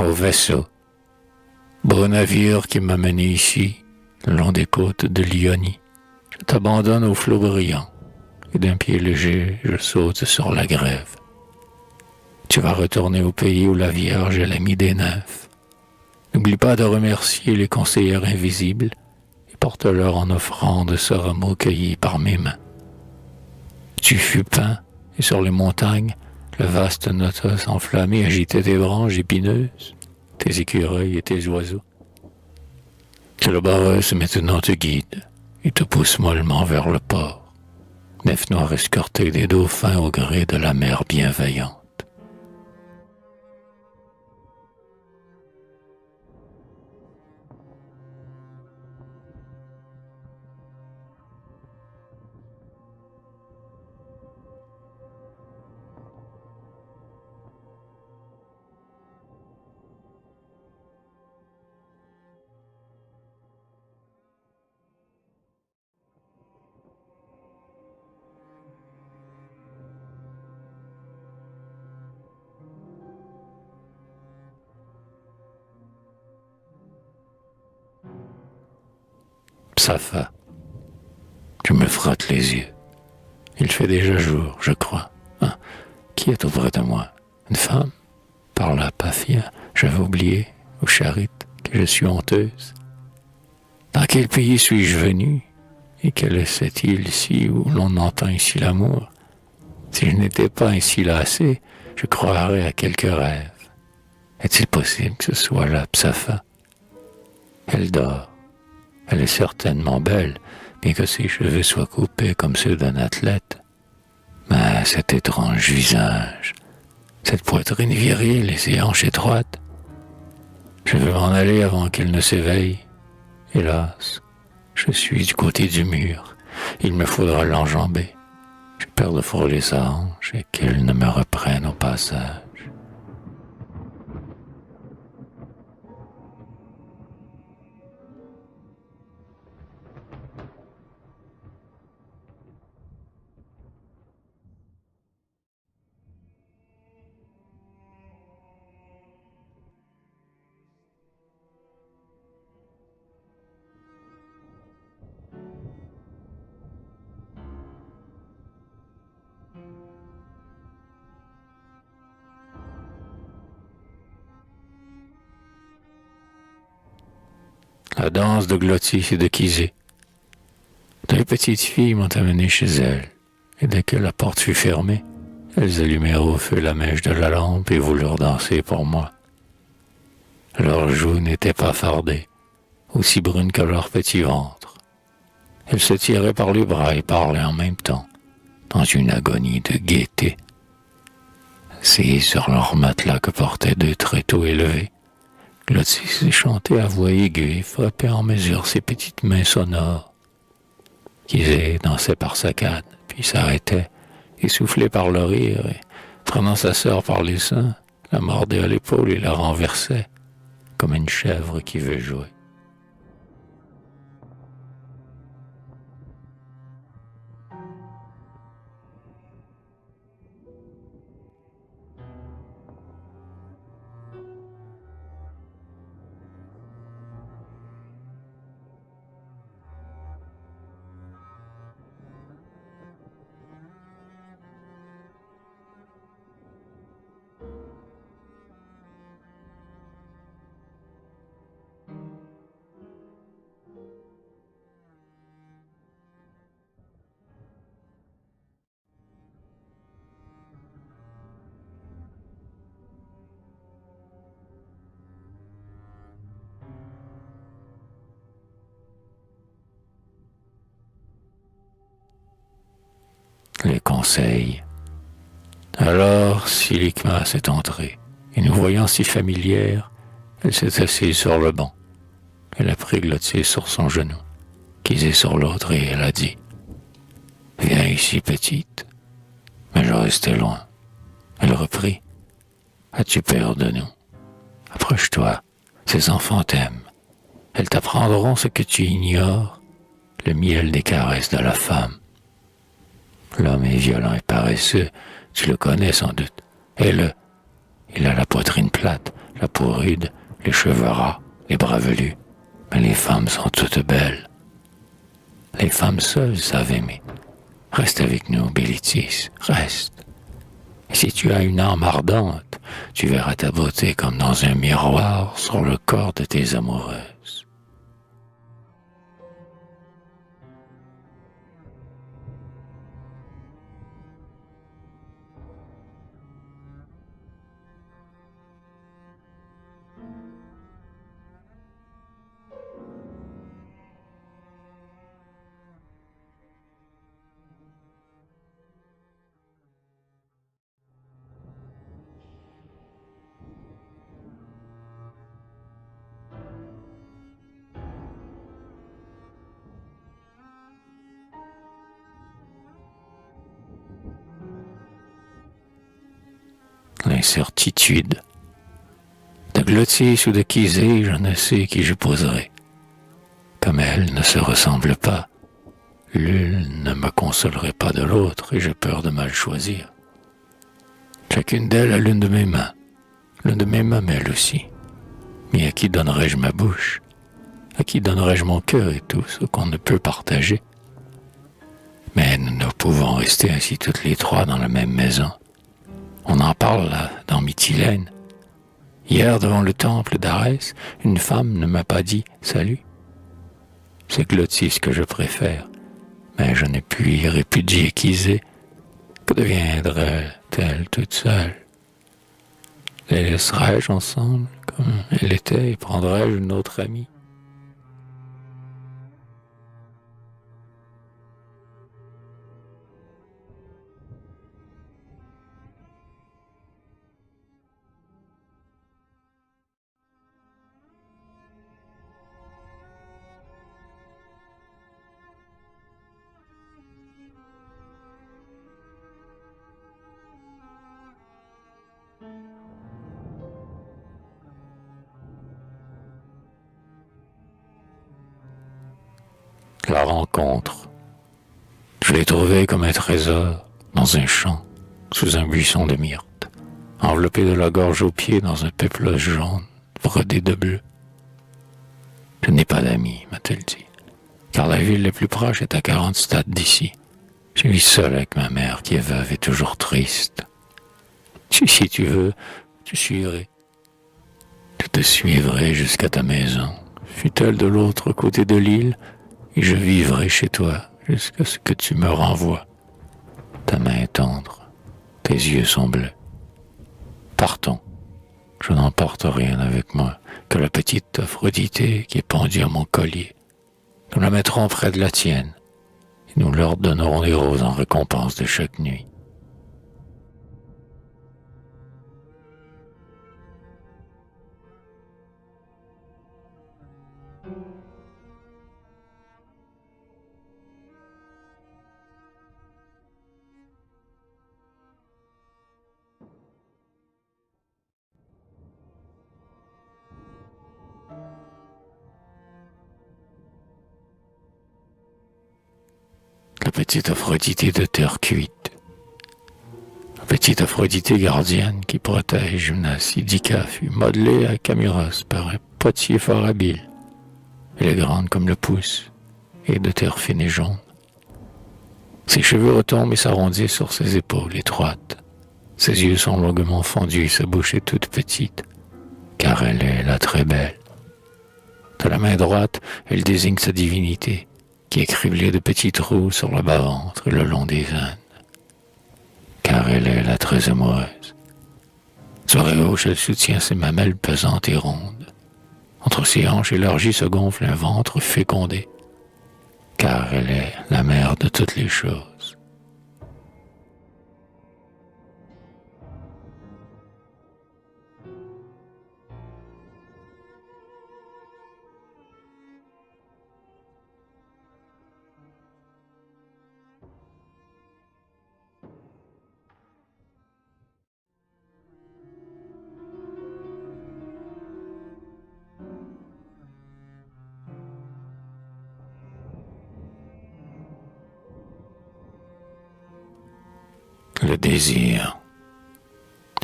au vaisseau, beau navire qui m'a mené ici, le long des côtes de l'Ionie. Je t'abandonne aux flots brillants, et d'un pied léger, je saute sur la grève. Tu vas retourner au pays où la Vierge est l'amie des nymphes. N'oublie pas de remercier les conseillères invisibles et porte-leur en offrande ce rameau cueilli par mes mains. Tu fus peint, et sur les montagnes, le vaste notos enflammé agitait tes branches épineuses, tes écureuils et tes oiseaux. Que le Barreuse maintenant te guide et te pousse mollement vers le port, nef noire escortée des dauphins au gré de la mer bienveillante. Psafa, je me frotte les yeux. Il fait déjà jour, je crois. Hein? Qui est auprès de moi? Une femme? Par la Paphia, j'avais oublié, ou Charit, que je suis honteuse. Dans quel pays suis-je venu? Et quelle est cette île-ci où l'on entend ici l'amour? Si je n'étais pas ainsi lassé, je croirais à quelque rêve. Est-il possible que ce soit la Psafa? Elle dort. Elle est certainement belle, bien que ses cheveux soient coupés comme ceux d'un athlète. Mais cet étrange visage, cette poitrine virile et ses hanches étroites. Je veux m'en aller avant qu'elle ne s'éveille. Hélas, je suis du côté du mur. Il me faudra l'enjamber. J'ai peur de frôler sa hanche et qu'elle ne me reprenne au passage. La danse de Glottis et de Kizé. Deux petites filles m'ont amené chez elles, et dès que la porte fut fermée, elles allumèrent au feu la mèche de la lampe et voulurent danser pour moi. Leurs joues n'étaient pas fardées, aussi brunes que leur petit ventre. Elles se tiraient par les bras et parlaient en même temps, dans une agonie de gaieté. Assises sur leur matelas que portaient deux tréteaux élevés, Glottis chantait à voix aiguë et frappait en mesure ses petites mains sonores. Kizé dansait par saccades, puis s'arrêtait, essoufflé par le rire, et prenant sa sœur par les seins, la mordait à l'épaule et la renversait, comme une chèvre qui veut jouer. Les conseils. Alors Silikmas est entrée, et nous voyant si familière, elle s'est assise sur le banc. Elle a pris Glottis sur son genou, Kizé sur l'autre, et elle a dit « Viens ici, petite. » Mais je restais loin. Elle reprit « As-tu peur de nous? Approche-toi, ces enfants t'aiment. Elles t'apprendront ce que tu ignores, le miel des caresses de la femme. L'homme est violent et paresseux, tu le connais sans doute. Et il a la poitrine plate, la peau rude, les cheveux ras, les bras velus. Mais les femmes sont toutes belles. Les femmes seules savent aimer. Reste avec nous, Bilitis, reste. Et si tu as une âme ardente, tu verras ta beauté comme dans un miroir sur le corps de tes amoureuses. L'incertitude. De Glottis ou de Kizé, je ne sais qui j'épouserai. Comme elles ne se ressemblent pas, l'une ne me consolerait pas de l'autre et j'ai peur de mal choisir. Chacune d'elles a l'une de mes mains elle aussi. Mais à qui donnerais-je ma bouche? À qui donnerais-je mon cœur et tout ce qu'on ne peut partager? Mais nous ne pouvons rester ainsi toutes les trois dans la même maison. On en parle là, dans Mytilène. Hier, devant le temple d'Arès, une femme ne m'a pas dit « Salut ». C'est Glottis que je préfère, mais je n'ai pu y répudier Kizé. Que deviendrait-elle toute seule? Les laisserais-je ensemble, comme elle était, et prendrais-je une autre amie? La rencontre. Je l'ai trouvée comme un trésor dans un champ, sous un buisson de myrte, enveloppé de la gorge aux pieds dans un péplos jaune, brodé de bleu. Je n'ai pas d'amis, m'a-t-elle dit, car la ville la plus proche est à 40 stades d'ici. Je vis seul avec ma mère qui est veuve et toujours triste. Si tu veux, tu suivrai. Je te suivrai jusqu'à ta maison, fût-elle de l'autre côté de l'île, et je vivrai chez toi jusqu'à ce que tu me renvoies. Ta main est tendre, tes yeux sont bleus. Partons. Je n'emporte rien avec moi que la petite Aphrodité qui est pendue à mon collier. Nous la mettrons près de la tienne et nous leur donnerons des roses en récompense de chaque nuit. La petite Aphrodité de terre cuite. La petite Aphrodité gardienne qui protège une Acidica fut modelée à Camuros par un potier fort habile. Elle est grande comme le pouce et de terre fine et jaune. Ses cheveux retombent et s'arrondissent sur ses épaules étroites. Ses yeux sont longuement fendus et sa bouche est toute petite, car elle est la très belle. De la main droite, elle désigne sa divinité, qui est criblée de petits trous sur le bas-ventre et le long des veines, car elle est la très amoureuse. Sur les gauche, elle soutient ses mamelles pesantes et rondes. Entre ses hanches élargies se gonfle un ventre fécondé, car elle est la mère de toutes les choses. Le désir.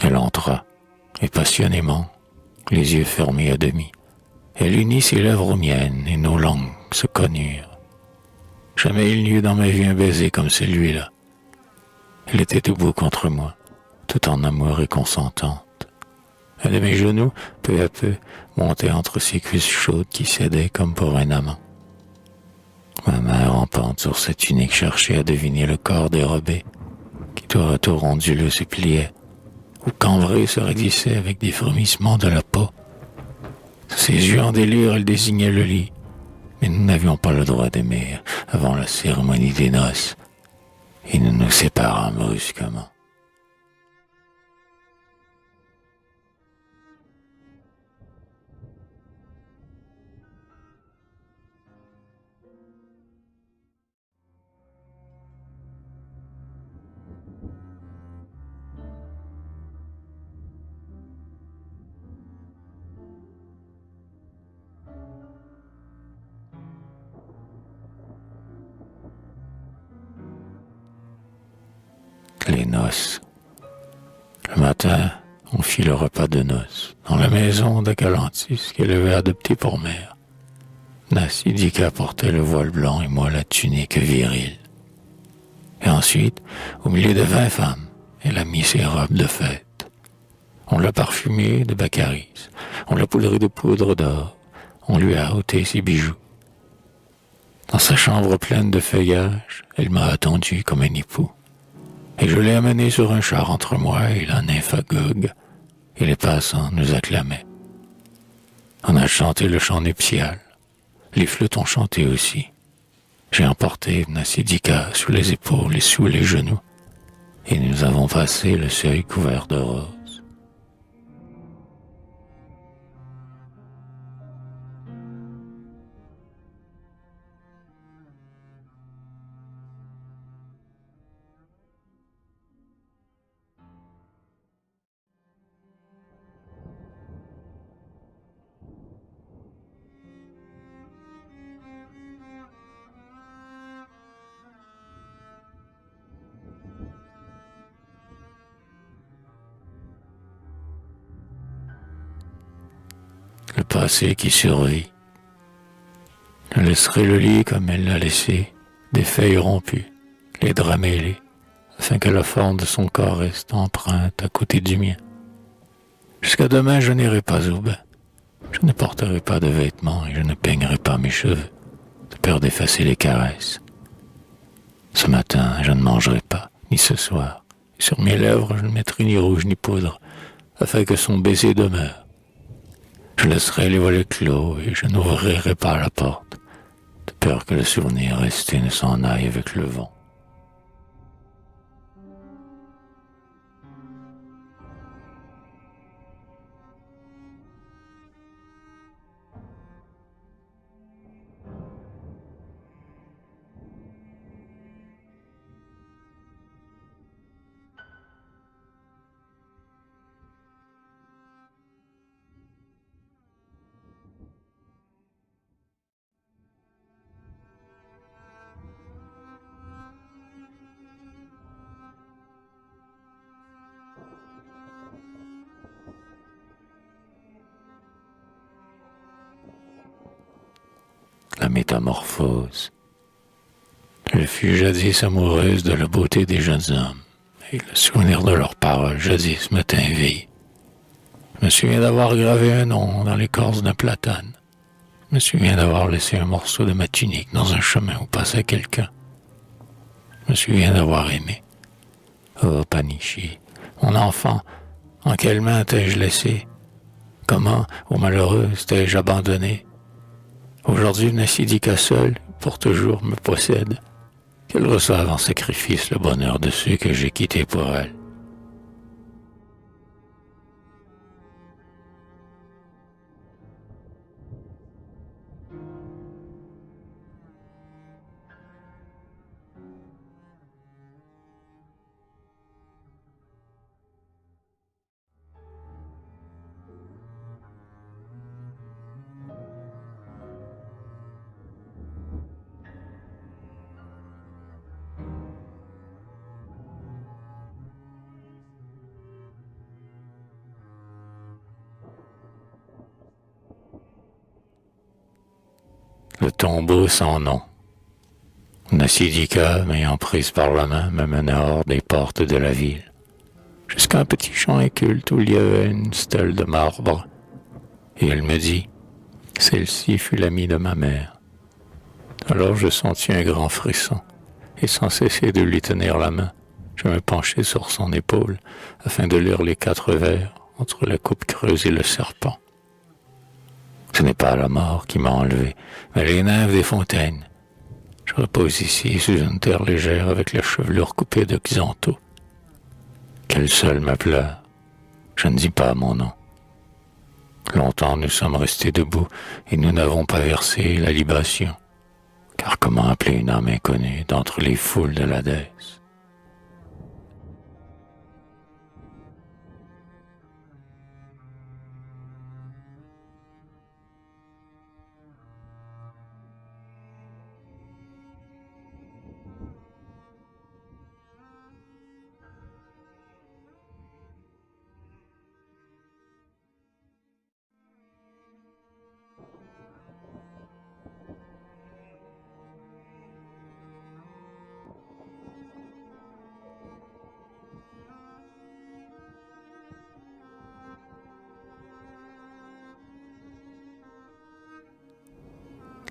Elle entra, et passionnément, les yeux fermés à demi. Elle unit ses lèvres aux miennes et nos langues se connurent. Jamais il n'y eut dans ma vie un baiser comme celui-là. Elle était debout contre moi, tout en amour et consentante. Un de mes genoux, peu à peu, montait entre ses cuisses chaudes qui cédaient comme pour un amant. Ma main rampante sur cette tunique cherchait à deviner le corps dérobé, qui tour à tour onduleux se pliait, ou cambré se raidissait avec des frémissements de la peau. Ses yeux en délire, elle désignait le lit, mais nous n'avions pas le droit d'aimer avant la cérémonie des noces, et nous nous séparâmes brusquement. Les noces. Le matin, on fit le repas de noces dans la maison de Galantis qu'elle avait adoptée pour mère. Nassidika portait le voile blanc et moi la tunique virile. Et ensuite, au milieu de 20 femmes, elle a mis ses robes de fête. On l'a parfumée de baccaris, on l'a poudrée de poudre d'or, on lui a ôté ses bijoux. Dans sa chambre pleine de feuillage, elle m'a attendu comme un époux. Et je l'ai amené sur un char entre moi et la nymphagogue, et les passants nous acclamaient. On a chanté le chant nuptial. Les flûtes ont chanté aussi. J'ai emporté Nassidika sous les épaules et sous les genoux, et nous avons passé le seuil couvert de roses. Le passé qui survit. Je laisserai le lit comme elle l'a laissé, des feuilles rompues, les draps mêlés, afin que la forme de son corps reste empreinte à côté du mien. Jusqu'à demain, je n'irai pas au bain. Je ne porterai pas de vêtements et je ne peignerai pas mes cheveux, de peur d'effacer les caresses. Ce matin, je ne mangerai pas, ni ce soir. Et sur mes lèvres, je ne mettrai ni rouge ni poudre, afin que son baiser demeure. Je laisserai les volets clos et je n'ouvrirai pas la porte, de peur que le souvenir resté ne s'en aille avec le vent. La métamorphose. Je fus jadis amoureuse de la beauté des jeunes hommes, et le souvenir de leurs paroles jadis me tint éveillé. Je me souviens d'avoir gravé un nom dans l'écorce d'un platane. Je me souviens d'avoir laissé un morceau de ma tunique dans un chemin où passait quelqu'un. Je me souviens d'avoir aimé. Oh, Panichi, mon enfant, en quelles mains t'ai-je laissé? Comment, ô malheureuse, t'ai-je abandonné? Aujourd'hui, Nassidika seule, pour toujours, me possède. Qu'elle reçoive en sacrifice le bonheur de ceux que j'ai quittés pour elle. le tombeau sans nom. Nassidika, m'ayant prise par la main, me mena hors des portes de la ville, jusqu'à un petit champ inculte où il y avait une stèle de marbre. Et elle me dit, celle-ci fut l'amie de ma mère. Alors je sentis un grand frisson, et sans cesser de lui tenir la main, je me penchai sur son épaule, afin de lire les 4 vers entre la coupe creuse et le serpent. Ce n'est pas la mort qui m'a enlevé, mais les nymphes des fontaines. Je repose ici sous une terre légère avec la chevelure coupée de Xanto. Qu'elle seule me pleure, je ne dis pas mon nom. Longtemps nous sommes restés debout et nous n'avons pas versé la libation. Car comment appeler une âme inconnue d'entre les foules de l'Hadès?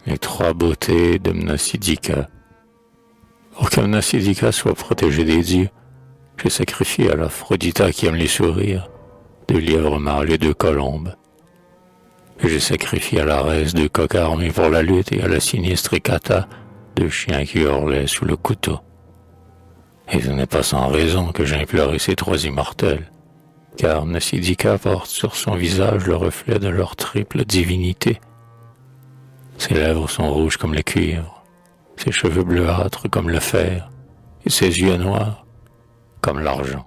Les 3 beautés de Mnasidika. Pour que Mnasidika soit protégée des dieux, j'ai sacrifié à l'Aphrodita qui aime les sourires 2 lièvres mâles et 2 colombes. Et j'ai sacrifié à l'Arès 2 coqs armés pour la lutte et à la sinistre Hécata 2 chiens qui hurlaient sous le couteau. Et ce n'est pas sans raison que j'ai imploré ces 3 immortels, car Mnasidika porte sur son visage le reflet de leur triple divinité. Ses lèvres sont rouges comme le cuivre, ses cheveux bleuâtres comme le fer, et ses yeux noirs comme l'argent.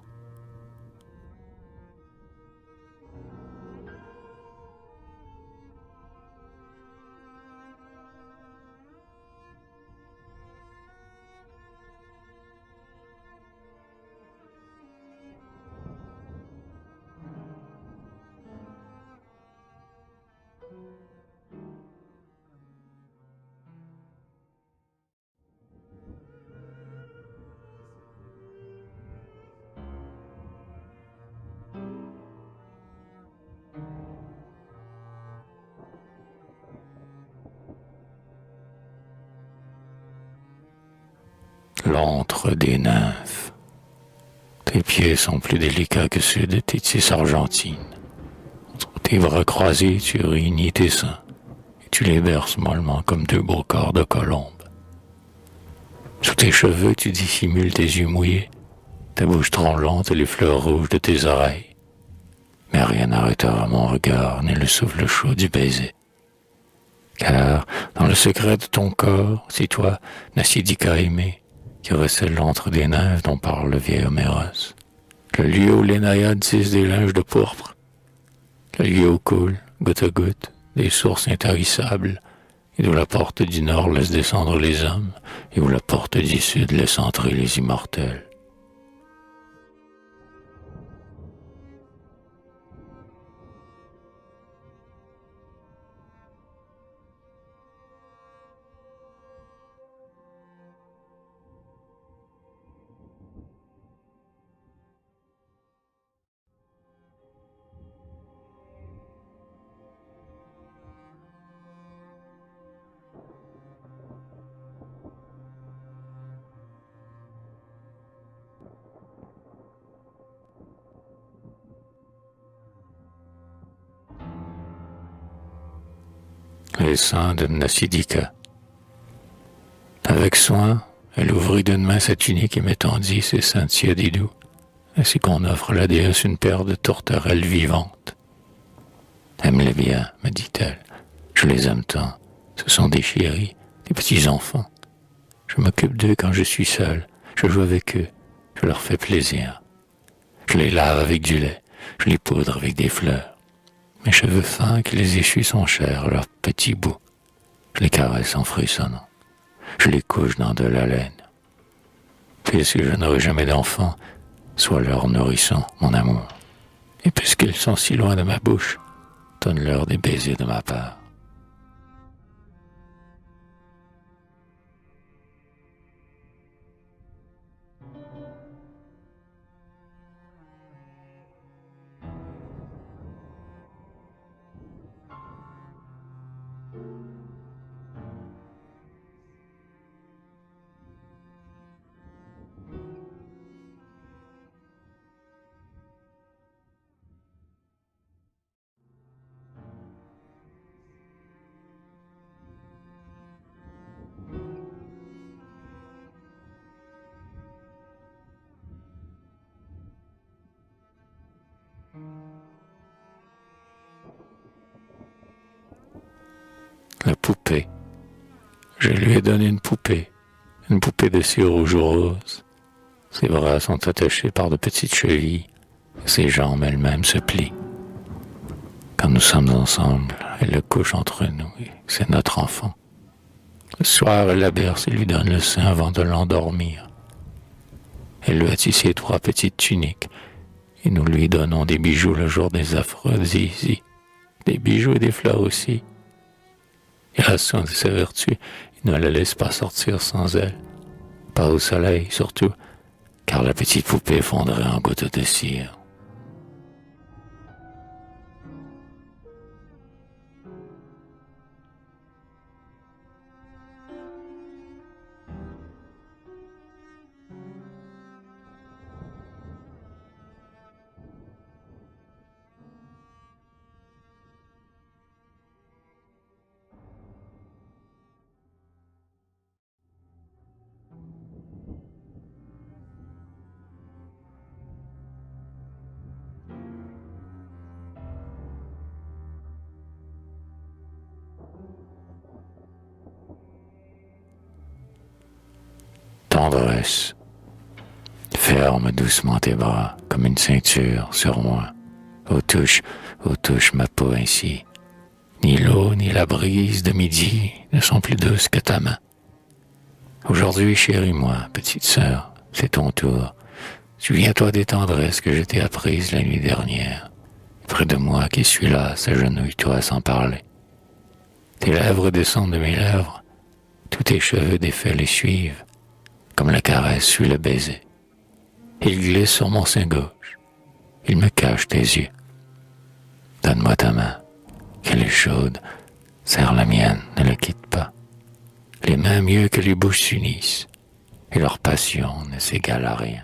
L'antre des nymphes. Tes pieds sont plus délicats que ceux de Tétis argentine. Entre tes bras croisés, tu réunis tes seins, et tu les berces mollement comme 2 beaux corps de colombe. Sous tes cheveux, tu dissimules tes yeux mouillés, ta bouche tremblante et les fleurs rouges de tes oreilles. Mais rien n'arrêtera mon regard, ni le souffle chaud du baiser. Car, dans le secret de ton corps, c'est toi, Nassidika aimée, qui recèle l'antre des nymphes dont parle le vieil Homéros. Le lieu où les naïades tissent des linges de pourpre. Le lieu où coulent, goutte à goutte, des sources intarissables, et d'où la porte du nord laisse descendre les hommes, et où la porte du sud laisse entrer les immortels. Les seins de Nassidika. Avec soin, elle ouvrit d'une main sa tunique et m'étendit ses seins tièdes et doux, ainsi qu'on offre à la déesse une paire de tourterelles vivantes. Aime-les bien, me dit-elle. Je les aime tant. Ce sont des chéris, des petits enfants. Je m'occupe d'eux quand je suis seul. Je joue avec eux. Je leur fais plaisir. Je les lave avec du lait. Je les poudre avec des fleurs. Mes cheveux fins qui les échus sont chers, leurs petits bouts. Je les caresse en frissonnant. Je les couche dans de la laine. Puisque je n'aurai jamais d'enfants, sois leur nourrisson, mon amour. Et puisqu'ils sont si loin de ma bouche, donne-leur des baisers de ma part. La poupée. Je lui ai donné une poupée de cire rouge ou rose. Ses bras sont attachés par de petites chevilles, et ses jambes elles-mêmes se plient. Quand nous sommes ensemble, elle le couche entre nous, et c'est notre enfant. Le soir, elle la berce et lui donne le sein avant de l'endormir. Elle lui a tissé 3 petites tuniques, et nous lui donnons des bijoux le jour des Aphrodisies, des bijoux et des fleurs aussi. Il a soin de ses vertus, il ne la laisse pas sortir sans elle. Pas au soleil, surtout, car la petite poupée fondrait en gouttes de cire. Tendresse. Ferme doucement tes bras, comme une ceinture, sur moi. Ô touche ma peau ainsi. Ni l'eau, ni la brise de midi ne sont plus douces que ta main. Aujourd'hui, chéris-moi, petite sœur, c'est ton tour. Souviens-toi des tendresses que je t'ai apprises la nuit dernière. Près de moi qui suis là, s'agenouille-toi sans parler. Tes lèvres descendent de mes lèvres, tous tes cheveux défaits les suivent, comme la caresse suit le baiser. Il glisse sur mon sein gauche, il me cache tes yeux. Donne-moi ta main, qu'elle est chaude, serre la mienne, ne la quitte pas. Les mains mieux que les bouches s'unissent, et leur passion ne s'égale à rien.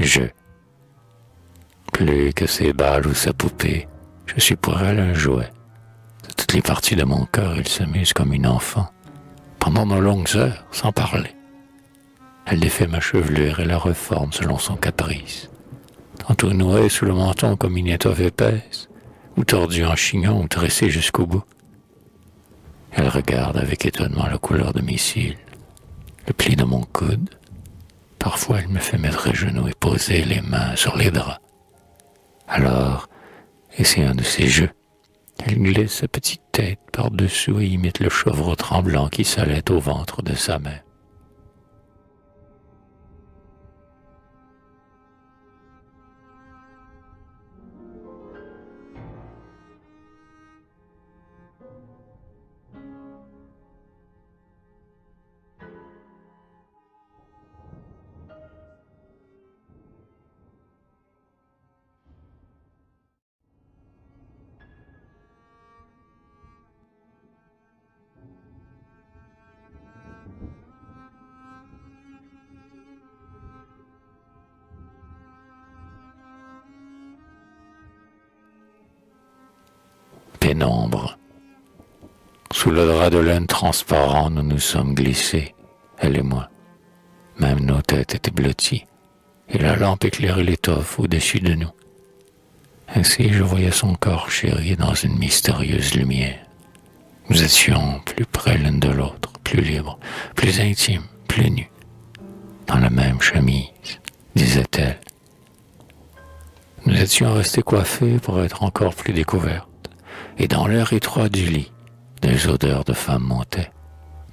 Je, plus que ses balles ou sa poupée, je suis pour elle un jouet. De toutes les parties de mon cœur, il s'amuse comme une enfant, pendant de longues heures, sans parler. Elle défait ma chevelure et la reforme selon son caprice. Tantôt nouée sous le menton comme une étoffe épaisse, ou tordue en chignon ou tressée jusqu'au bout. Elle regarde avec étonnement la couleur de mes cils, le pli de mon coude. Parfois, elle me fait mettre à genoux et poser les mains sur les draps. Alors, et c'est un de ses jeux, elle glisse sa petite tête par-dessous et imite le chevreau tremblant qui s'allait au ventre de sa mère. Pénombre. Sous le drap de laine transparent, nous nous sommes glissés, elle et moi. Même nos têtes étaient blotties, et la lampe éclairait l'étoffe au-dessus de nous. Ainsi, je voyais son corps chéri dans une mystérieuse lumière. Nous étions plus près l'une de l'autre, plus libres, plus intimes, plus nus, dans la même chemise, disait-elle. Nous étions restés coiffés pour être encore plus découvertes, et dans l'air étroit du lit, des odeurs de femmes montaient,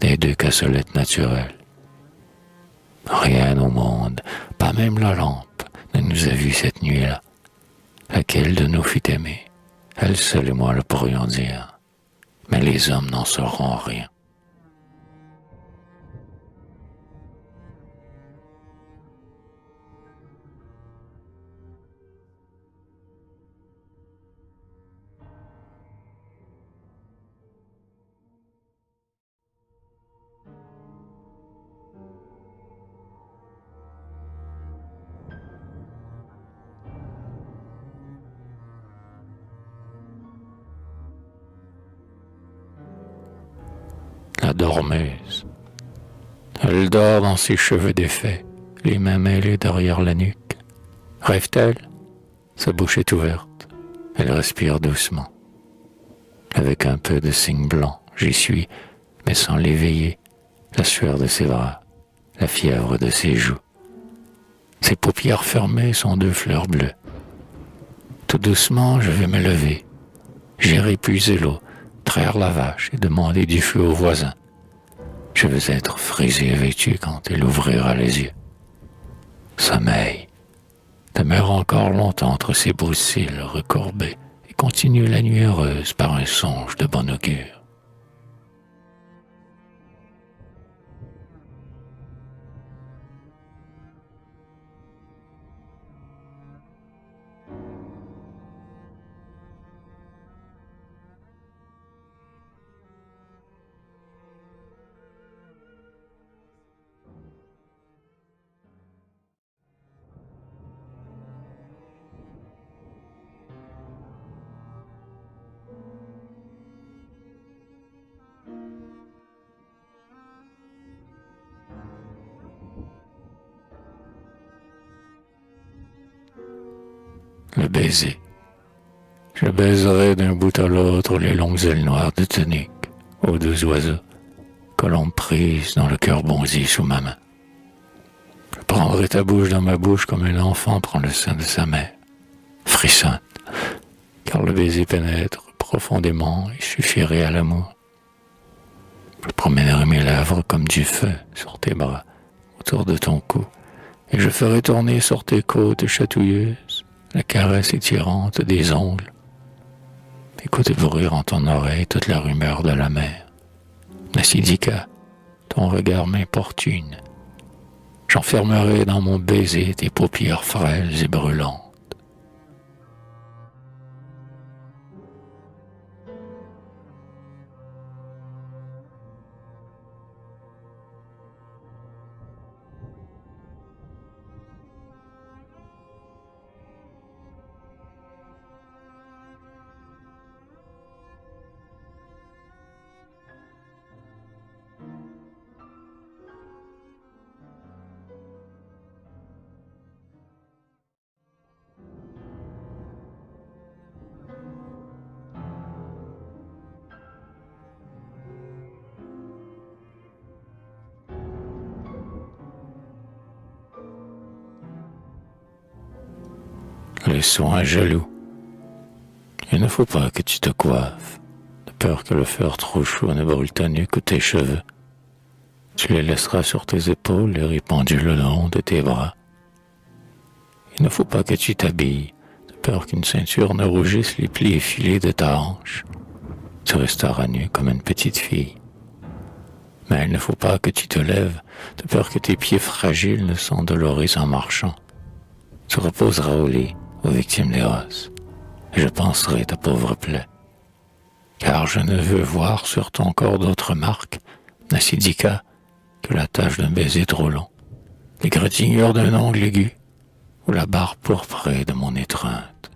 des 2 cassolettes naturelles. Rien au monde, pas même la lampe, ne nous a vus cette nuit-là. Laquelle de nous fut aimée? Elle seule et moi le pourrions dire, mais les hommes n'en sauront rien. dormeuse. Elle dort dans ses cheveux défaits, les mains mêlées derrière la nuque. Rêve-t-elle? Sa bouche est ouverte. Elle respire doucement. Avec un peu de cygne blanc, j'y suis, mais sans l'éveiller, la sueur de ses bras, la fièvre de ses joues. Ses paupières fermées sont deux fleurs bleues. Tout doucement, je vais me lever. J'irai puiser l'eau, traire la vache et demander du feu aux voisins. Je veux être frisé et vêtu quand elle ouvrira les yeux. Sommeil. Demeure encore longtemps entre ses beaux cils recourbés et continue la nuit heureuse par un songe de bon augure. Le baiser. Je baiserai d'un bout à l'autre les longues ailes noires de tunique, aux deux oiseaux, colombes prises dont le cœur bondit sous ma main. Je prendrai ta bouche dans ma bouche comme un enfant prend le sein de sa mère, frissonne, car le baiser pénètre profondément et suffirait à l'amour. Je promènerai mes lèvres comme du feu sur tes bras, autour de ton cou, et je ferai tourner sur tes côtes chatouilleuses la caresse étirante des ongles. Écoute bruire en ton oreille toute la rumeur de la mer. Nasidika, ton regard m'importune. J'enfermerai dans mon baiser tes paupières frêles et brûlantes. Les soins jaloux. Il ne faut pas que tu te coiffes, de peur que le fer trop chaud ne brûle ta nuque ou tes cheveux. Tu les laisseras sur tes épaules et répandus le long de tes bras. Il ne faut pas que tu t'habilles, de peur qu'une ceinture ne rougisse les plis effilés de ta hanche. Tu resteras nu comme une petite fille. Mais il ne faut pas que tu te lèves, de peur que tes pieds fragiles ne s'endolorisent en marchant. Tu reposeras au lit, aux victimes d'Eros, et je panserai ta pauvre plaie. Car je ne veux voir sur ton corps d'autres marques, Nasidika, que la tache d'un baiser trop long, l'égratignure d'un ongle aigu, ou la barre pourprée de mon étreinte.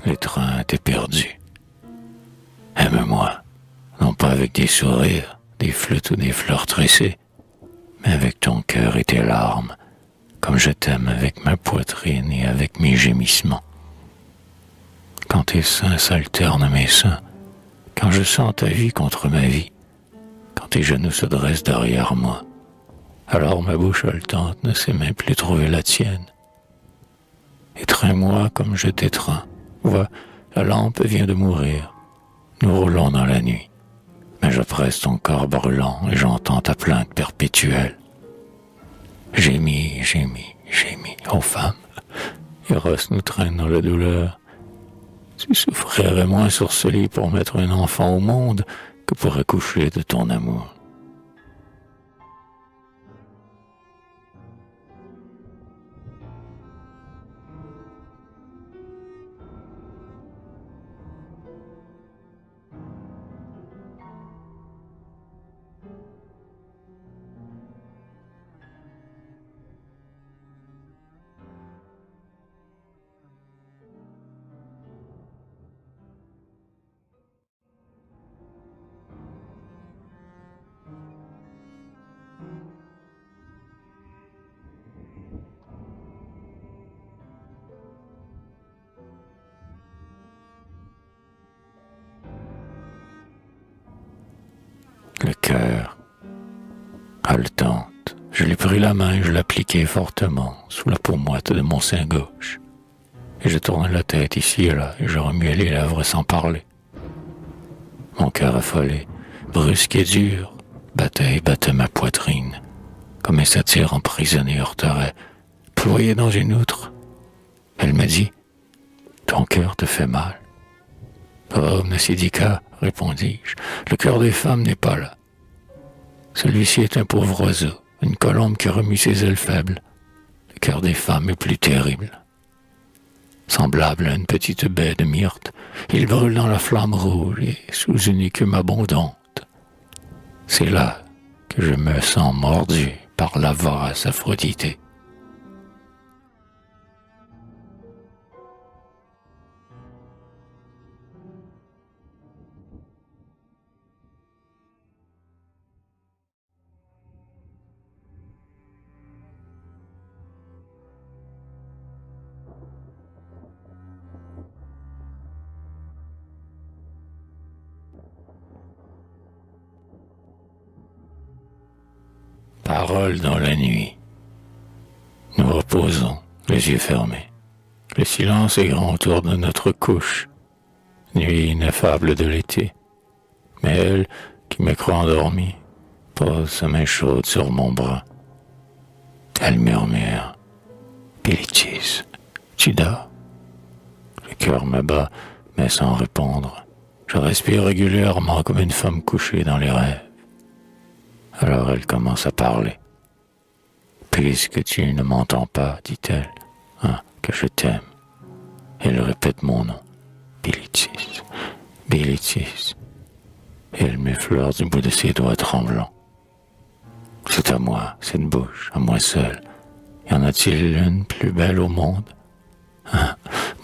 L'étreinte est perdue. Aime-moi, non pas avec des sourires, des flûtes ou des fleurs tressées, mais avec ton cœur et tes larmes, comme je t'aime avec ma poitrine et avec mes gémissements. Quand tes seins s'alternent à mes seins, quand je sens ta vie contre ma vie, quand tes genoux se dressent derrière moi, alors ma bouche haletante ne sait même plus trouver la tienne. Étreins-moi comme je t'étreins. Vois, la lampe vient de mourir. Nous roulons dans la nuit. Mais je presse ton corps brûlant et j'entends ta plainte perpétuelle. Gémis, gémis, gémis, ô femme. Eros nous traîne dans la douleur. Tu souffrirais moins sur ce lit pour mettre un enfant au monde que pour accoucher de ton amour. cœur. Haletante, je lui pris la main et je l'appliquai fortement sous la peau moite de mon sein gauche. Et je tournai la tête ici et là et je remuai les lèvres sans parler. Mon cœur affolé, brusque et dur, battait et battait ma poitrine, comme un satyre emprisonné heurterait, ployé dans une outre. Elle me dit, « Ton cœur te fait mal. » « Oh, Mnasidika, répondis-je, le cœur des femmes n'est pas là. Celui-ci est un pauvre oiseau, une colombe qui remue ses ailes faibles. Le cœur des femmes est plus terrible. Semblable à une petite baie de myrte, il brûle dans la flamme rouge et sous une écume abondante. C'est là que je me sens mordu par la vorace Aphrodité. Parole dans la nuit. Nous reposons, les yeux fermés. Le silence est grand autour de notre couche. Nuit ineffable de l'été. Mais elle, qui me croit endormi, pose sa main chaude sur mon bras. Elle murmure, « Bilitis, tu dors ?» Le cœur me bat, mais sans répondre. Je respire régulièrement comme une femme couchée dans les rêves. Alors elle commence à parler. « Puisque tu ne m'entends pas, dit-elle, hein, que je t'aime. » Elle répète mon nom. « Bilitis, Bilitis. » Et elle m'effleure du bout de ses doigts tremblants. C'est à moi, cette bouche, à moi seul. Y en a-t-il une plus belle au monde? Ah,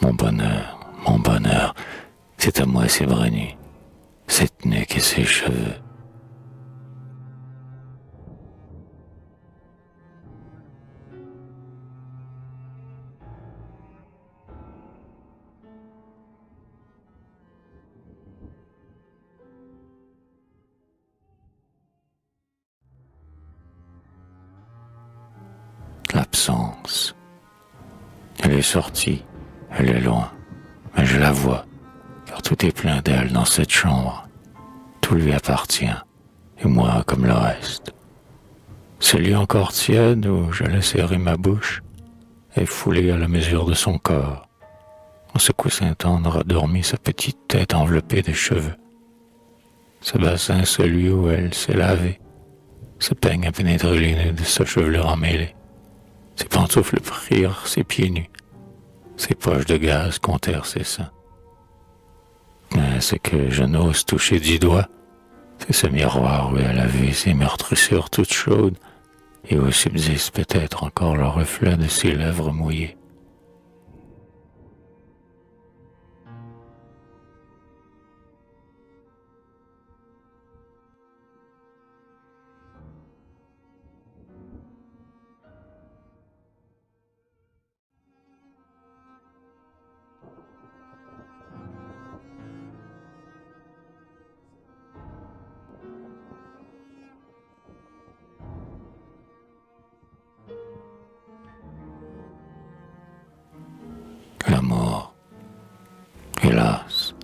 mon bonheur, c'est à moi ces bras nus, cette nuque et ses cheveux. L'absence. Elle est sortie, elle est loin, mais je la vois, car tout est plein d'elle dans cette chambre. Tout lui appartient, et moi comme le reste. Ce lit encore tiède où je laisse serrer ma bouche est foulé à la mesure de son corps. On ce coussin tendre a dormi sa petite tête enveloppée de cheveux. Ce bassin, celui où elle s'est lavée. Ce peigne a pénétré les nœuds de sa chevelure emmêlée. Ses pantoufles prirent ses pieds nus. Ses poches de gaz comptèrent ses seins. Mais ce que je n'ose toucher du doigt, c'est ce miroir où elle a vu ses meurtrissures toutes chaudes et où subsiste peut-être encore le reflet de ses lèvres mouillées. L'amour. Hélas,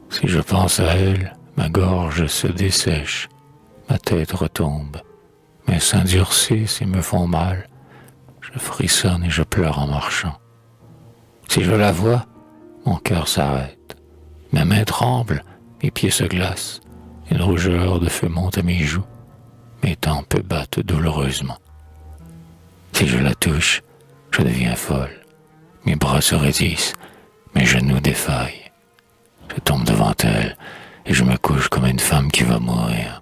si je pense à elle, ma gorge se dessèche, ma tête retombe, mes seins durcissent et me font mal. Je frissonne et je pleure en marchant. Si je la vois, mon cœur s'arrête. Mes mains tremblent, mes pieds se glacent, une rougeur de feu monte à mes joues, mes tempes battent douloureusement. Si je la touche, je deviens folle. Mes bras se raidissent, mes genoux défaillent. Je tombe devant elle et je me couche comme une femme qui va mourir.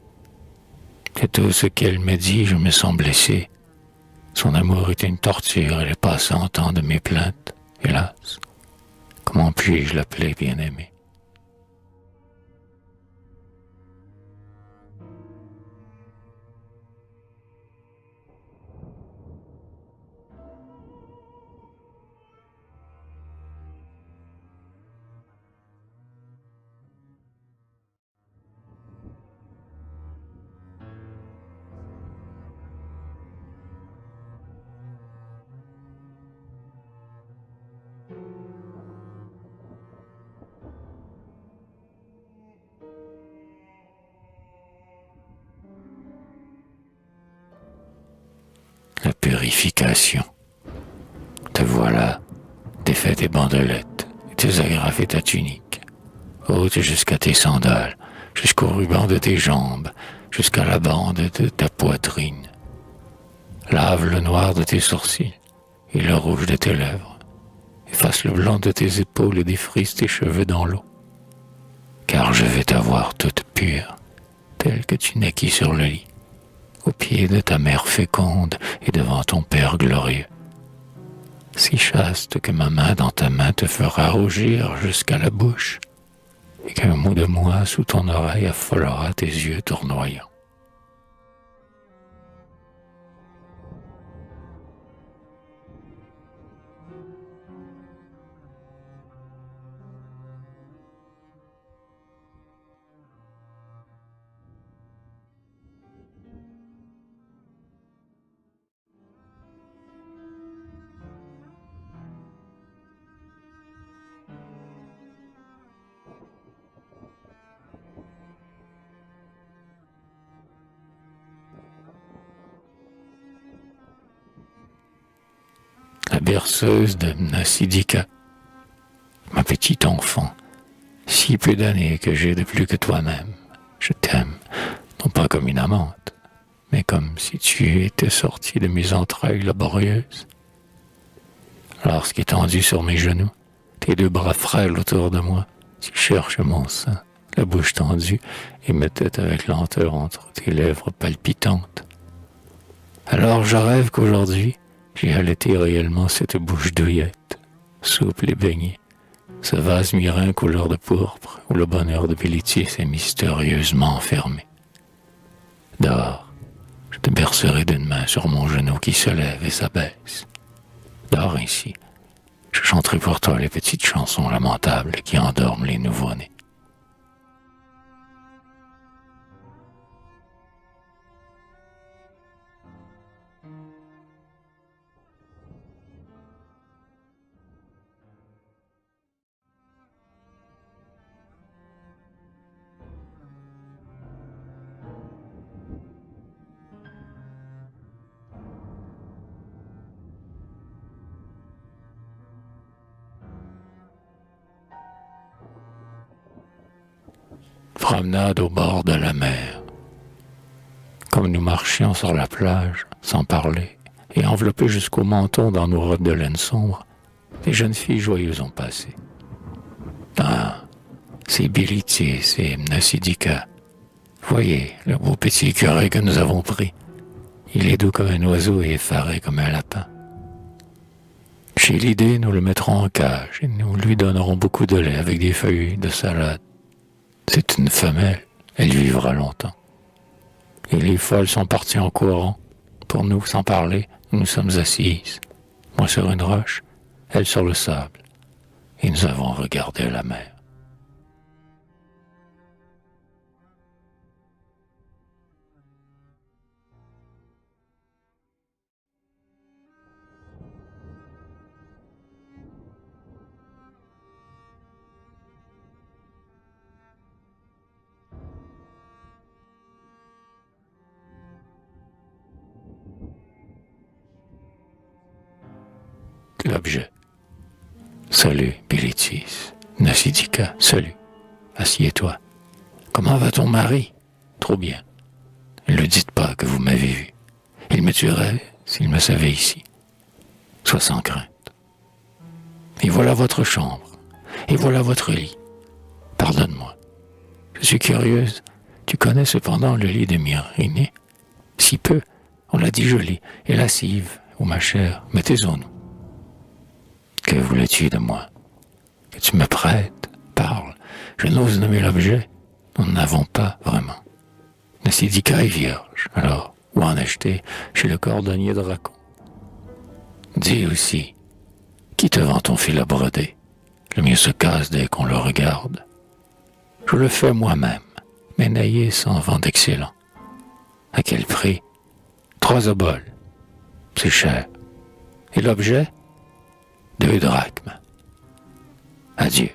Et tout ce qu'elle me dit, je me sens blessé. Son amour est une torture, elle est passée en temps de mes plaintes, hélas. Comment puis-je l'appeler bien-aimée? purification. Te voilà, défais tes bandelettes, tes agrafes et ta tunique. Ôte jusqu'à tes sandales, jusqu'au ruban de tes jambes, jusqu'à la bande de ta poitrine. Lave le noir de tes sourcils et le rouge de tes lèvres. Efface le blanc de tes épaules et défrise tes cheveux dans l'eau. Car je vais t'avoir toute pure, telle que tu naquis sur le lit, au pied de ta mère féconde et devant ton Père glorieux. Si chaste que ma main dans ta main te fera rougir jusqu'à la bouche, et qu'un mot de moi sous ton oreille affolera tes yeux tournoyants. La berceuse de Mnasidika, ma petite enfant, si peu d'années que j'ai de plus que toi-même, je t'aime, non pas comme une amante, mais comme si tu étais sortie de mes entrailles laborieuses. Lorsqu'étendu sur mes genoux, tes deux bras frêles autour de moi, tu cherches mon sein, la bouche tendue, et me tête avec lenteur entre tes lèvres palpitantes. Alors je rêve qu'aujourd'hui, j'ai allaité réellement cette bouche douillette, souple et baignée, ce vase mirin couleur de pourpre où le bonheur de Bélitis est mystérieusement enfermé. Dors, je te bercerai d'une main sur mon genou qui se lève et s'abaisse. Dors ainsi, je chanterai pour toi les petites chansons lamentables qui endorment les nouveau-nés. Promenade au bord de la mer. Comme nous marchions sur la plage, sans parler, et enveloppés jusqu'au menton dans nos robes de laine sombre, les jeunes filles joyeuses ont passé. Ah, c'est Bélitis, c'est Mnasidika. Voyez le beau petit écureuil que nous avons pris. Il est doux comme un oiseau et effaré comme un lapin. Chez l'idée, nous le mettrons en cage et nous lui donnerons beaucoup de lait avec des feuilles de salade. C'est une femelle, elle vivra longtemps. Et les folles sont parties en courant. Pour nous, sans parler, nous sommes assises. Moi sur une roche, elle sur le sable. Et nous avons regardé la mer. L'objet. Salut, Bélitis. Mnasidika, salut. Assieds-toi. Comment va ton mari? Trop bien. Ne le dites pas que vous m'avez vu. Il me tuerait s'il me savait ici. Sois sans crainte. Et voilà votre chambre. Et voilà votre lit. Pardonne-moi. Je suis curieuse. Tu connais cependant le lit de Myriné? Si peu. On l'a dit joli. Et lascive. Oh ma chère, mettez-en-nous. Que voulais-tu de moi? Que tu me prêtes? Parle. Je n'ose nommer l'objet. Nous n'avons pas vraiment. Mnasidika est vierge. Alors, où en acheter? Chez le cordonnier de Racon. Dis aussi, qui te vend ton fil à broder? Le mien se casse dès qu'on le regarde. Je le fais moi-même, mais n'ayez sans vent d'excellent. À quel prix? 3 oboles. C'est cher. Et l'objet? 2 drachmes. Adieu.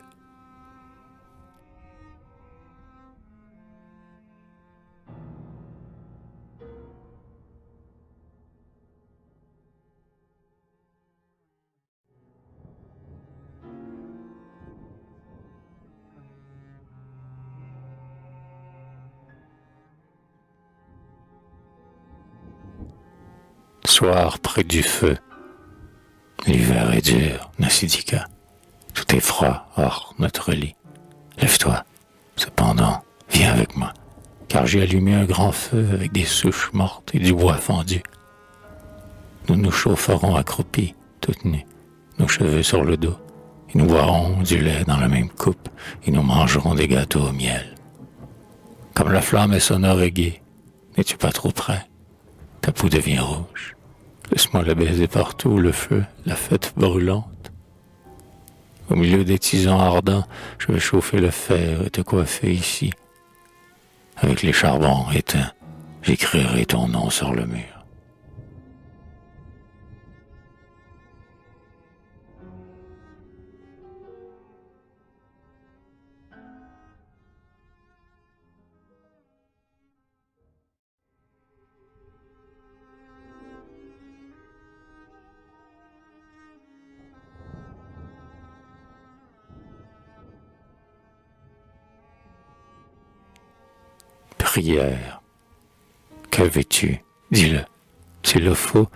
S'asseoir près du feu. L'hiver est dur, Nassidika. Tout est froid hors notre lit. Lève-toi. Cependant, viens avec moi, car j'ai allumé un grand feu avec des souches mortes et du bois fendu. Nous nous chaufferons accroupis, toutes nues, nos cheveux sur le dos, et nous boirons du lait dans la même coupe, et nous mangerons des gâteaux au miel. Comme la flamme est sonore et gaie, n'es-tu pas trop près? Ta peau devient rouge. Laisse-moi le baiser partout, le feu, la fête brûlante. Au milieu des tisons ardents, je vais chauffer le fer et te coiffer ici. Avec les charbons éteints, j'écrirai ton nom sur le mur. Prière. Que veux-tu? Dis-le. S'il le faut,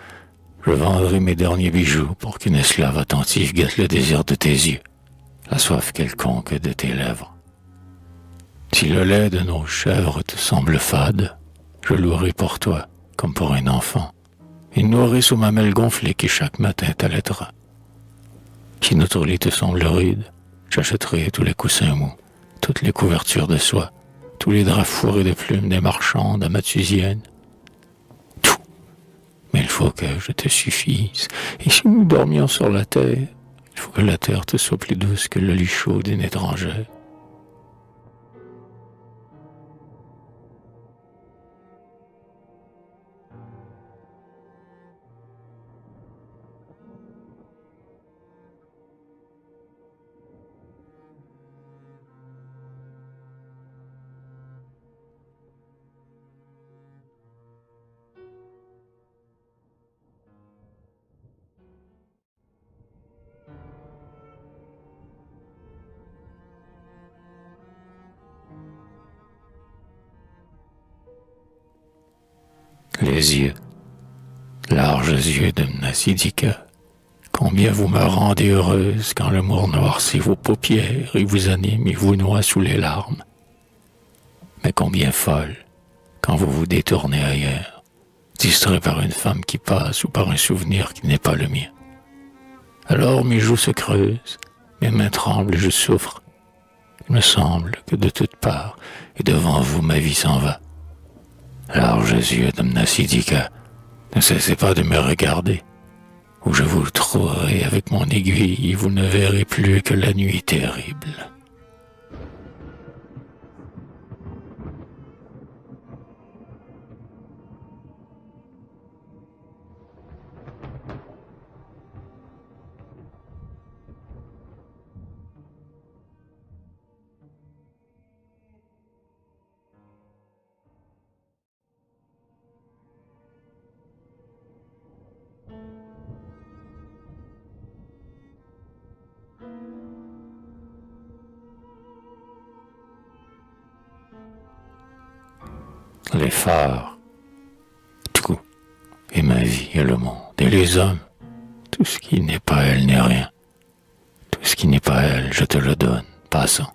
je vendrai mes derniers bijoux pour qu'une esclave attentive guette le désir de tes yeux, la soif quelconque de tes lèvres. Si le lait de nos chèvres te semble fade, je louerai pour toi, comme pour un enfant, une nourrice aux mamelles gonflées qui chaque matin t'allaitera. Si notre lit te semble rude, j'achèterai tous les coussins mous, toutes les couvertures de soie, tous les draps fourrés de plumes des marchandes amathusiennes. Tout. Mais il faut que je te suffise. Et si nous dormions sur la terre, il faut que la terre te soit plus douce que le lit chaud d'une étrangère. Les yeux, larges yeux de Nassidika, combien vous me rendez heureuse quand l'amour noircit vos paupières et vous anime et vous noie sous les larmes. Mais combien folle quand vous vous détournez ailleurs, distrait par une femme qui passe ou par un souvenir qui n'est pas le mien. Alors mes joues se creusent, mes mains tremblent et je souffre. Il me semble que de toutes parts et devant vous ma vie s'en va. Larges yeux de Nassidika, ne cessez pas de me regarder, ou je vous trouverai avec mon aiguille et vous ne verrez plus que la nuit terrible. Les phares, tout, et ma vie et le monde, et les hommes, tout ce qui n'est pas elle n'est rien. Tout ce qui n'est pas elle, je te le donne, passant.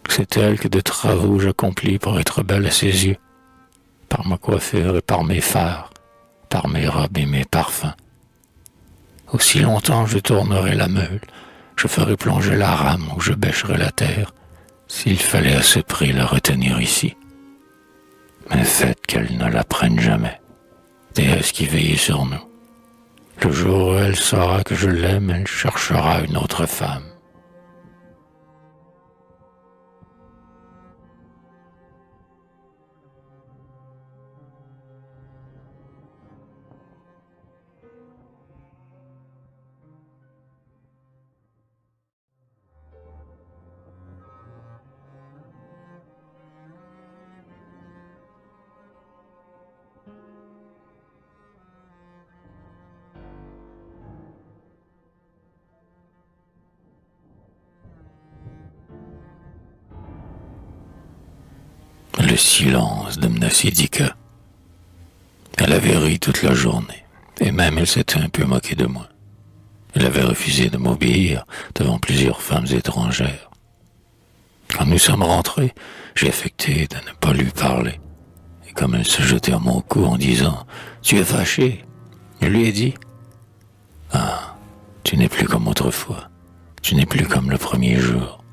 C'est elle que de travaux j'accomplis pour être belle à ses yeux, par ma coiffure et par mes fards, par mes robes et mes parfums. Aussi longtemps je tournerai la meule, je ferai plonger la rame ou je bêcherai la terre, s'il fallait à ce prix la retenir ici. Mais faites qu'elle ne la prenne jamais, déesse qui veille sur nous. Le jour où elle saura que je l'aime, elle cherchera une autre femme. Le silence de Nassidika. Elle avait ri toute la journée, et même elle s'était un peu moquée de moi. Elle avait refusé de m'obéir devant plusieurs femmes étrangères. Quand nous sommes rentrés, j'ai affecté de ne pas lui parler. Et comme elle se jetait à mon cou en disant « Tu es fâché », je lui ai dit « Ah, tu n'es plus comme autrefois. Tu n'es plus comme le premier jour.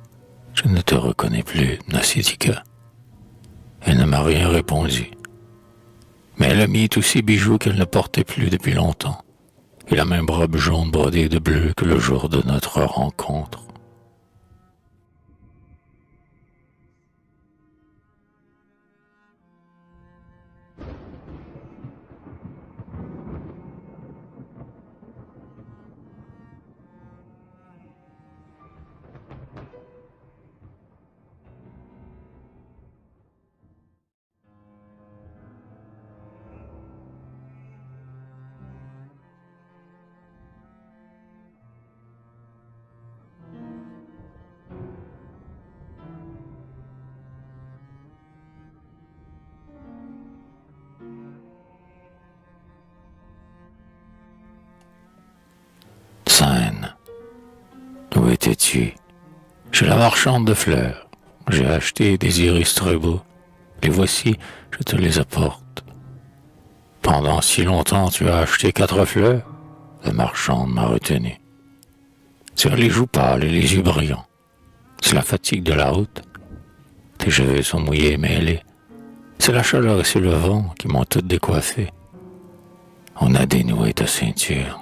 Je ne te reconnais plus, Nassidika. » Elle ne m'a rien répondu. Mais elle a mis tous ces bijoux qu'elle ne portait plus depuis longtemps, et la même robe jaune brodée de bleu que le jour de notre rencontre. Scène. Où étais-tu? Chez la marchande de fleurs. J'ai acheté des iris très beaux. Les voici, je te les apporte. Pendant si longtemps, tu as acheté 4 fleurs? La marchande m'a retenu. Tu as les joues pâles et les yeux brillants. C'est la fatigue de la route. Tes cheveux sont mouillés et mêlés. C'est la chaleur et c'est le vent qui m'ont tout décoiffé. On a dénoué ta ceinture.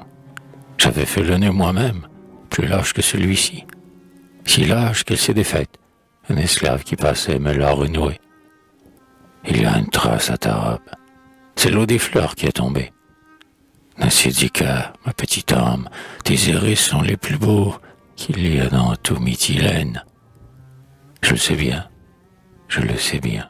J'avais fait le nœud moi-même, plus lâche que celui-ci. Si lâche qu'elle s'est défaite. Un esclave qui passait me l'a renoué. Il y a une trace à ta robe. C'est l'eau des fleurs qui est tombée. Nassidika, ma petite âme, tes iris sont les plus beaux qu'il y a dans tout Mytilène. Je le sais bien, je le sais bien.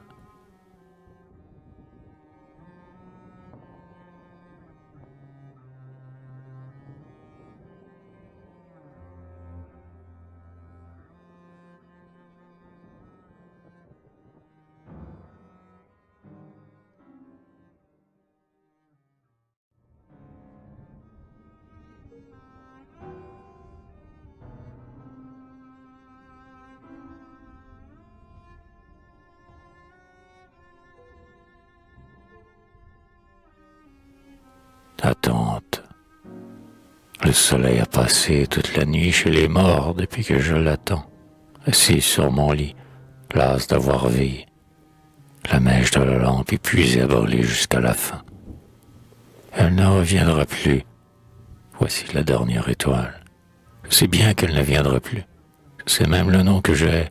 Ta tante. Le soleil a passé toute la nuit chez les morts depuis que je l'attends, assis sur mon lit, las d'avoir veillé. La mèche de la lampe épuisée à brûler jusqu'à la fin. Elle ne reviendra plus. Voici la dernière étoile. Je sais bien qu'elle ne viendra plus. Je sais même le nom que j'ai.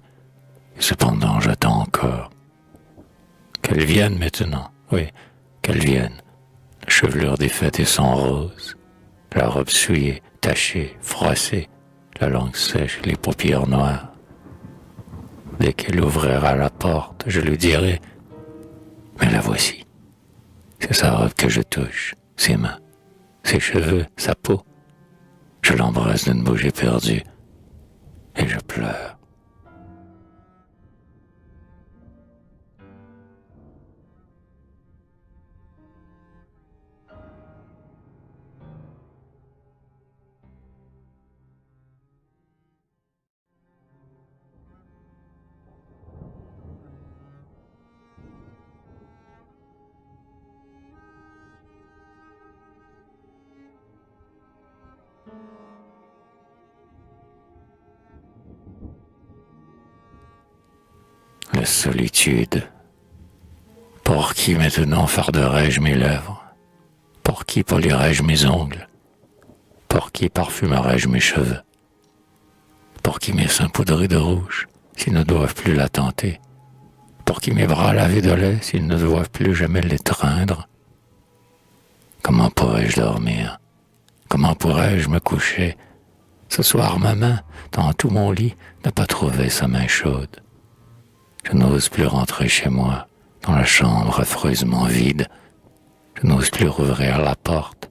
Et cependant, j'attends encore. Qu'elle vienne maintenant. Oui, qu'elle vienne. La chevelure défaite et sans rose. La robe souillée, tachée, froissée. La langue sèche, les paupières noires. Dès qu'elle ouvrira la porte, je lui dirai « Mais la voici. C'est sa robe que je touche, ses mains, ses cheveux, sa peau. Je l'embrasse d'une bouche éperdue et je pleure. » La solitude. Pour qui maintenant farderai-je mes lèvres? Pour qui polirai-je mes ongles? Pour qui parfumerai-je mes cheveux? Pour qui mes seins poudrés de rouge, s'ils ne doivent plus la tenter? Pour qui mes bras lavés de lait, s'ils ne doivent plus jamais l'étreindre? Comment pourrais-je dormir? Comment pourrais-je me coucher? Ce soir, ma main, dans tout mon lit, n'a pas trouvé sa main chaude. Je n'ose plus rentrer chez moi, dans la chambre affreusement vide. Je n'ose plus rouvrir la porte.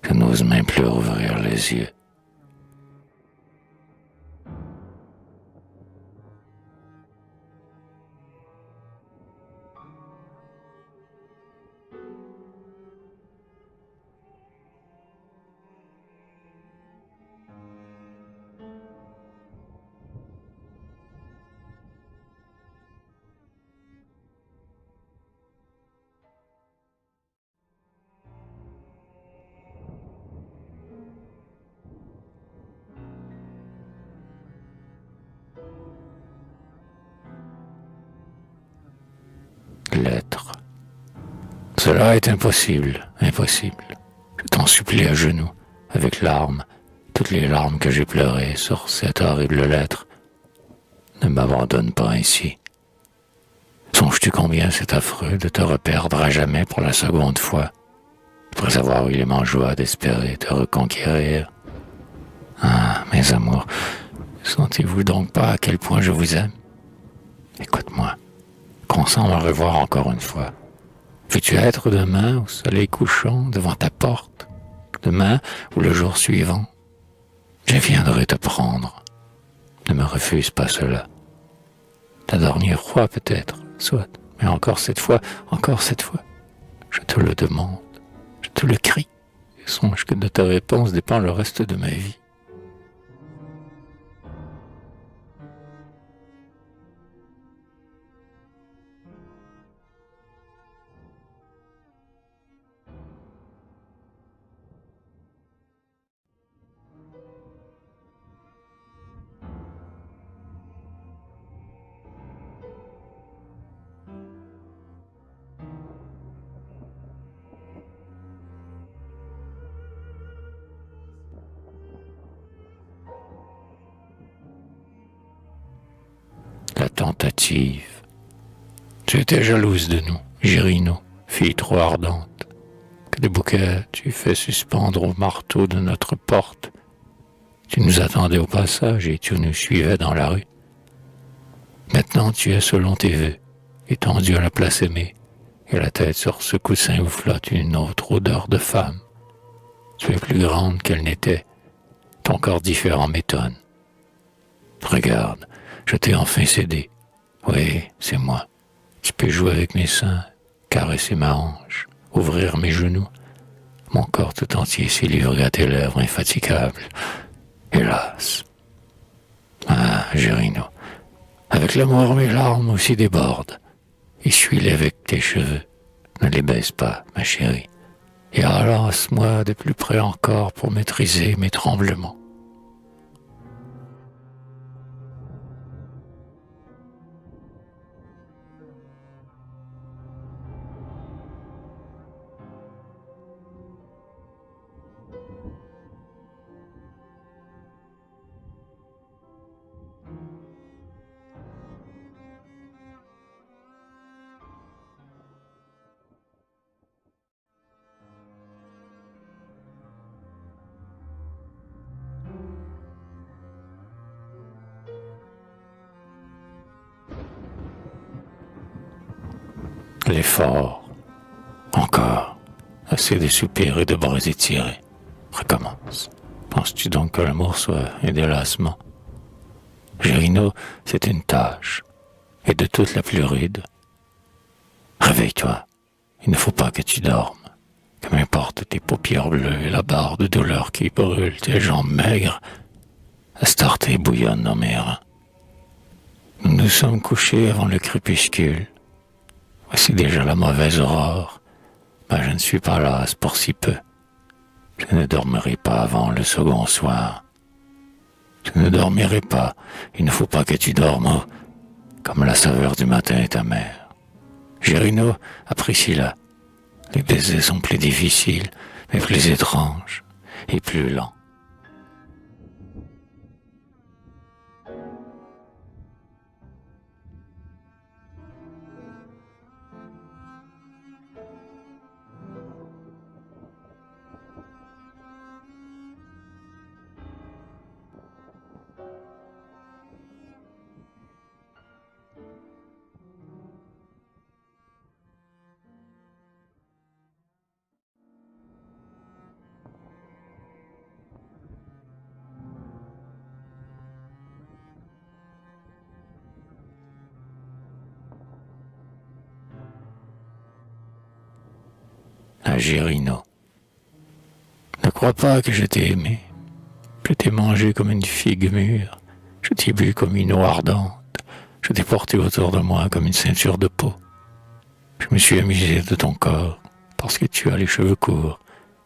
Je n'ose même plus rouvrir les yeux. l'être. Cela est impossible, impossible. Je t'en supplie à genoux, avec larmes, toutes les larmes que j'ai pleurées sur cette horrible lettre. Ne m'abandonne pas ainsi. Songes-tu combien c'est affreux de te reperdre à jamais pour la seconde fois, après avoir eu l'immense joie d'espérer te reconquérir? Ah, mes amours, sentez-vous donc pas à quel point je vous aime? Écoute-moi, consens à revoir encore une fois. Veux-tu être demain au soleil couchant devant ta porte? Demain ou le jour suivant? Je viendrai te prendre. Ne me refuse pas cela. La dernière fois peut-être, soit, mais encore cette fois, je te le demande, je te le crie, et songe que de ta réponse dépend le reste de ma vie. La tentative. Tu étais jalouse de nous, Girino, fille trop ardente, que des bouquets tu fais suspendre au marteau de notre porte. Tu nous attendais au passage et tu nous suivais dans la rue. Maintenant tu es selon tes vœux, étendu à la place aimée, et la tête sur ce coussin où flotte une autre odeur de femme. Tu es plus grande qu'elle n'était, ton corps différent m'étonne. Regarde, je t'ai enfin cédé. Oui, c'est moi. Tu peux jouer avec mes seins, caresser ma hanche, ouvrir mes genoux. Mon corps tout entier s'est livré à tes lèvres infatigables. Hélas. Ah, Girino, avec l'amour mes larmes aussi débordent. Essuie-les avec tes cheveux. Ne les baisse pas, ma chérie. Et relance-moi de plus près encore pour maîtriser mes tremblements. L'effort. Encore. Assez de soupirs et de bras étirés. Recommence. Penses-tu donc que l'amour soit un délassement? Girino, c'est une tâche. Et de toutes la plus rude. Réveille-toi. Il ne faut pas que tu dormes. Que m'importent tes paupières bleues et la barre de douleur qui brûle tes jambes maigres. Astarté bouillonne dans mes reins. Nous nous sommes couchés avant le crépuscule. Voici déjà la mauvaise aurore. Mais je ne suis pas lasse pour si peu. Je ne dormirai pas avant le second soir. Je ne dormirai pas. Il ne faut pas que tu dormes. Oh, comme la saveur du matin est amère. Girino, apprécie-la. Les baisers sont plus difficiles, mais plus étranges et plus lents. À Girino. Ne crois pas que je t'ai aimé. Je t'ai mangé comme une figue mûre. Je t'ai bu comme une eau ardente. Je t'ai porté autour de moi comme une ceinture de peau. Je me suis amusé de ton corps, parce que tu as les cheveux courts,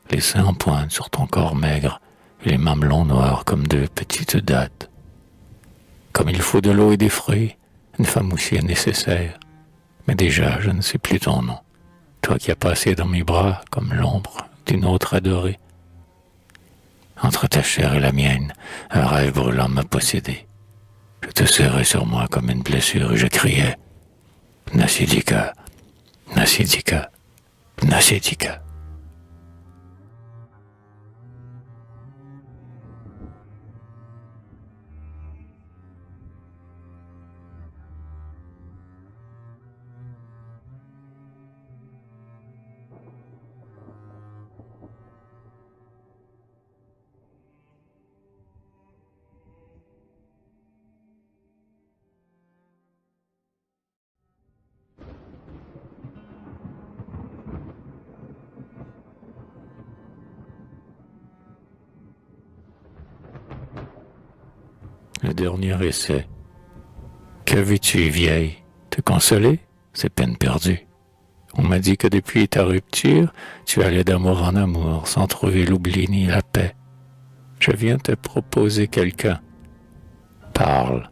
les seins en pointe sur ton corps maigre, et les mamelons noirs comme deux petites dattes. Comme il faut de l'eau et des fruits, une femme aussi est nécessaire. Mais déjà, je ne sais plus ton nom. Toi qui as passé dans mes bras comme l'ombre d'une autre adorée. Entre ta chair et la mienne, un rêve brûlant m'a possédé. Je te serrais sur moi comme une blessure et je criais Nasidika, Nasidika, Nasidika. Le dernier essai. Que veux-tu, vieille? Te consoler? C'est peine perdue. On m'a dit que depuis ta rupture, tu allais d'amour en amour, sans trouver l'oubli ni la paix. Je viens te proposer quelqu'un. Parle.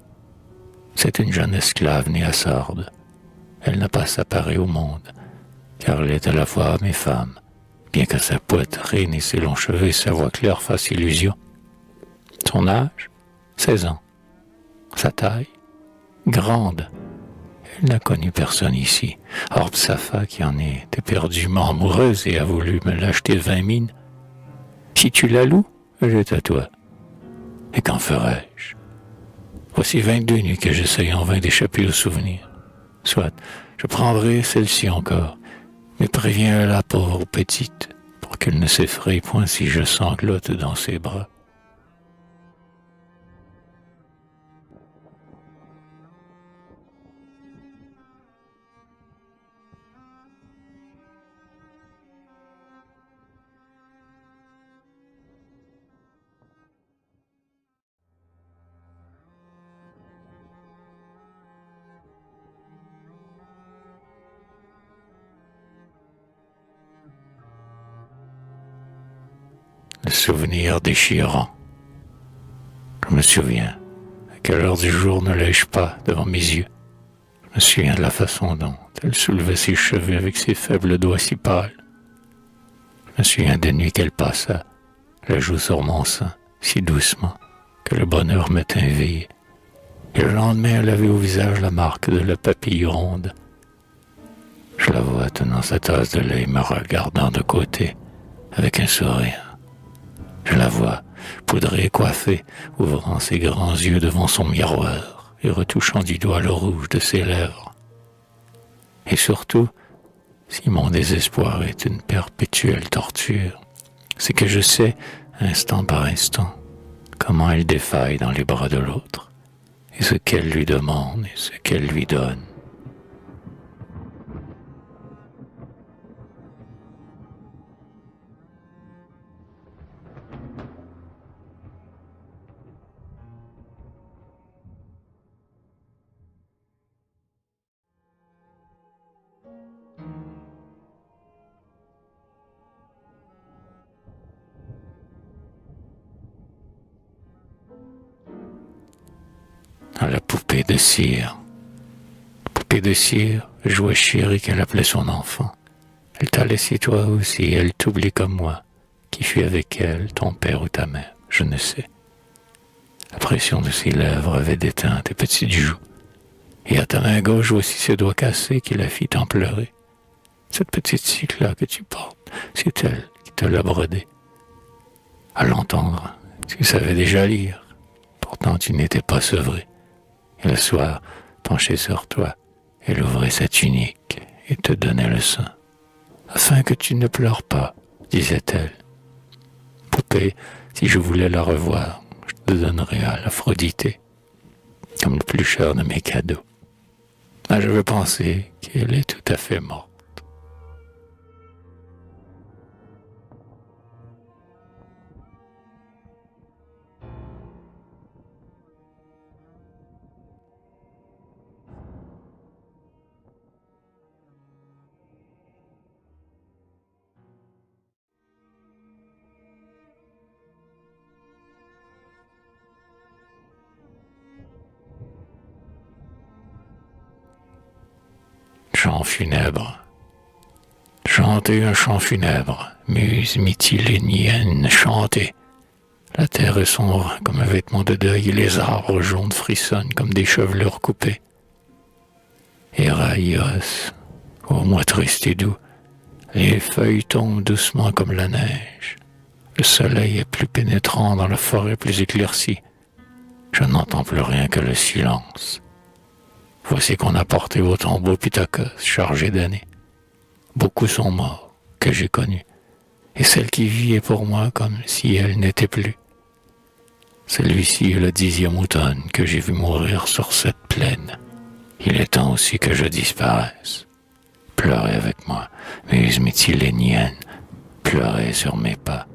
C'est une jeune esclave née à Sardes. Elle n'a pas sa pareille au monde, car elle est à la fois homme et femme, bien que sa poitrine et ses longs cheveux et sa voix claire fassent illusion. Son âge? 16 ans. Sa taille? Grande. Elle n'a connu personne ici, hors Psafa qui en est éperdument amoureuse et a voulu me l'acheter 20 mines. Si tu la loues, j'ai à toi. Et qu'en ferais-je? Voici 22 nuits que j'essaye en vain d'échapper au souvenir. Soit, je prendrai celle-ci encore, mais préviens la pauvre petite, pour qu'elle ne s'effraie point si je sanglote dans ses bras. Le souvenir déchirant. Je me souviens, à quelle heure du jour ne l'ai-je pas devant mes yeux? Je me souviens de la façon dont elle soulevait ses cheveux avec ses faibles doigts si pâles. Je me souviens des nuits qu'elle passa, la joue sur mon sein, si doucement, que le bonheur me tint éveillé. Et le lendemain, elle avait au visage la marque de la papille ronde. Je la vois tenant sa tasse de lait, me regardant de côté, avec un sourire. Je la vois, poudrée et coiffée, ouvrant ses grands yeux devant son miroir et retouchant du doigt le rouge de ses lèvres. Et surtout, si mon désespoir est une perpétuelle torture, c'est que je sais, instant par instant, comment elle défaille dans les bras de l'autre, et ce qu'elle lui demande et ce qu'elle lui donne. À la poupée de cire. Poupée de cire, jouet chéri qu'elle appelait son enfant. Elle t'a laissé toi aussi, elle t'oublie comme moi, qui fut avec elle, ton père ou ta mère, je ne sais. La pression de ses lèvres avait déteint tes petites joues. Et à ta main gauche, voici ses doigts cassés qui la fit tant pleurer. Cette petite cycle-là que tu portes, c'est elle qui te l'a brodée. À l'entendre, tu savais déjà lire. Pourtant, tu n'étais pas sevré. Et le soir, penchée sur toi, elle ouvrait sa tunique et te donnait le sein. Afin que tu ne pleures pas, disait-elle. Poupée, si je voulais la revoir, je te donnerais à l'Aphrodité, comme le plus cher de mes cadeaux. Mais je veux penser qu'elle est tout à fait morte. chant funèbre. Chantez un chant funèbre, muse mytilénienne, chantez. La terre est sombre comme un vêtement de deuil et les arbres jaunes frissonnent comme des chevelures coupées. Héraios, ô mois triste et doux, les feuilles tombent doucement comme la neige. Le soleil est plus pénétrant dans la forêt plus éclaircie. Je n'entends plus rien que le silence. Voici qu'on a porté au tombeau Pitacos, chargé d'années. Beaucoup sont morts, que j'ai connus, et celle qui vit est pour moi comme si elle n'était plus. Celui-ci est le 10e automne que j'ai vu mourir sur cette plaine. Il est temps aussi que je disparaisse. Pleurez avec moi, muse mytilénienne, pleurez sur mes pas.